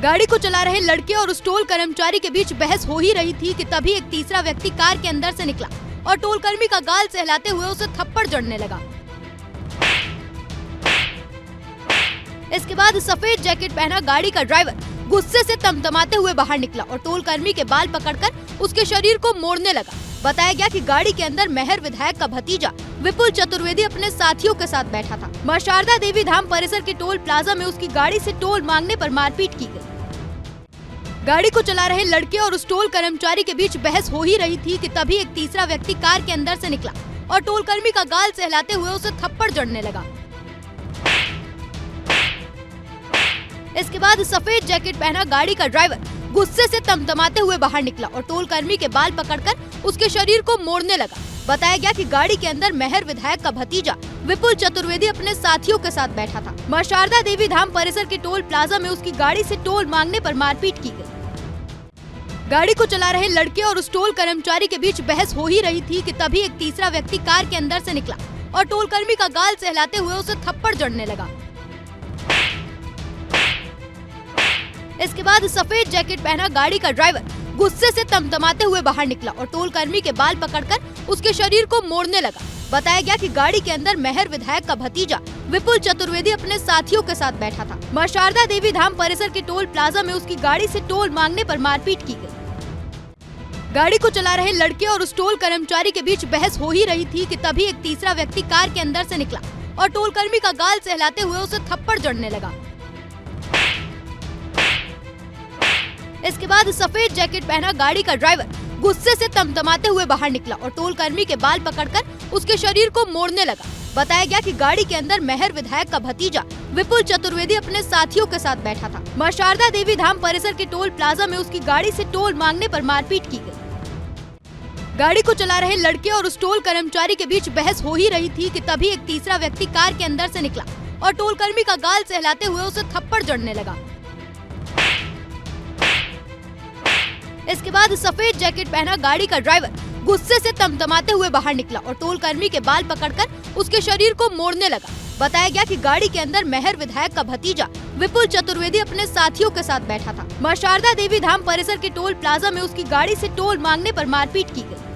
गाड़ी को चला रहे लड़के और उस टोल कर्मचारी के बीच बहस हो ही रही थी कि तभी एक तीसरा व्यक्ति कार के अंदर से निकला और टोल कर्मी का गाल सहलाते हुए उसे थप्पड़ जड़ने लगा। इसके बाद सफेद जैकेट पहना गाड़ी का ड्राइवर गुस्से से तमतमाते हुए बाहर निकला और टोल कर्मी के बाल पकड़कर उसके शरीर को मोड़ने लगा। बताया गया कि गाड़ी के अंदर मेहर विधायक का भतीजा विपुल चतुर्वेदी अपने साथियों के साथ बैठा था। मां शारदा देवी धाम परिसर के टोल प्लाजा में उसकी गाड़ी से टोल मांगने पर मारपीट की गई। गाड़ी को चला रहे लड़के और उस टोल कर्मचारी के बीच बहस हो ही रही थी कि तभी एक तीसरा व्यक्ति कार के अंदर से निकला और टोल कर्मी का गाल सहलाते हुए उसे थप्पड़ जड़ने लगा। इसके बाद सफेद जैकेट पहना गाड़ी का ड्राइवर गुस्से से तमतमाते हुए बाहर निकला और टोल कर्मी के बाल पकड़कर उसके शरीर को मोड़ने लगा। बताया गया कि गाड़ी के अंदर मेहर विधायक का भतीजा विपुल चतुर्वेदी अपने साथियों के साथ बैठा था। मां शारदा देवी धाम परिसर के टोल प्लाजा में उसकी गाड़ी से टोल मांगने पर मारपीट की गई। गाड़ी को चला रहे लड़के और उस टोल कर्मचारी के बीच बहस हो ही रही थी कि तभी एक तीसरा व्यक्ति कार के अंदर से निकला और टोल कर्मी का गाल सहलाते हुए उसे थप्पड़ जड़ने लगा। इसके बाद सफेद जैकेट पहना गाड़ी का ड्राइवर गुस्से से तमतमाते हुए बाहर निकला और टोल कर्मी के बाल पकड़कर उसके शरीर को मोड़ने लगा। बताया गया कि गाड़ी के अंदर मेहर विधायक का भतीजा विपुल चतुर्वेदी अपने साथियों के साथ बैठा था। मां शारदा देवी धाम परिसर के टोल प्लाजा में उसकी गाड़ी से टोल मांगने पर मारपीट की गई। गाड़ी को चला रहे लड़के और उस टोल कर्मचारी के बीच बहस हो ही रही थी कि तभी एक तीसरा व्यक्ति कार के अंदर से निकला और टोल कर्मी का गाल सहलाते हुए उसे थप्पड़ जड़ने लगा। इसके बाद सफेद जैकेट पहना गाड़ी का ड्राइवर गुस्से से तमतमाते हुए बाहर निकला और टोल कर्मी के बाल पकड़कर उसके शरीर को मोड़ने लगा। बताया गया कि गाड़ी के अंदर मेहर विधायक का भतीजा विपुल चतुर्वेदी अपने साथियों के साथ बैठा था। मां शारदा देवी धाम परिसर के टोल प्लाजा में उसकी गाड़ी से टोल मांगने पर मारपीट की गई। गाड़ी को चला रहे लड़के और उस टोल कर्मचारी के बीच बहस हो ही रही थी कि तभी एक तीसरा व्यक्ति कार के अंदर से निकला और टोल कर्मी का गाल सहलाते हुए उसे थप्पड़ जड़ने लगा। इसके बाद सफेद जैकेट पहना गाड़ी का ड्राइवर गुस्से से तमतमाते हुए बाहर निकला और टोल कर्मी के बाल पकड़कर उसके शरीर को मोड़ने लगा। बताया गया कि गाड़ी के अंदर मेहर विधायक का भतीजा विपुल चतुर्वेदी अपने साथियों के साथ बैठा था। मां शारदा देवी धाम परिसर के टोल प्लाजा में उसकी गाड़ी से टोल मांगने पर मारपीट की गई।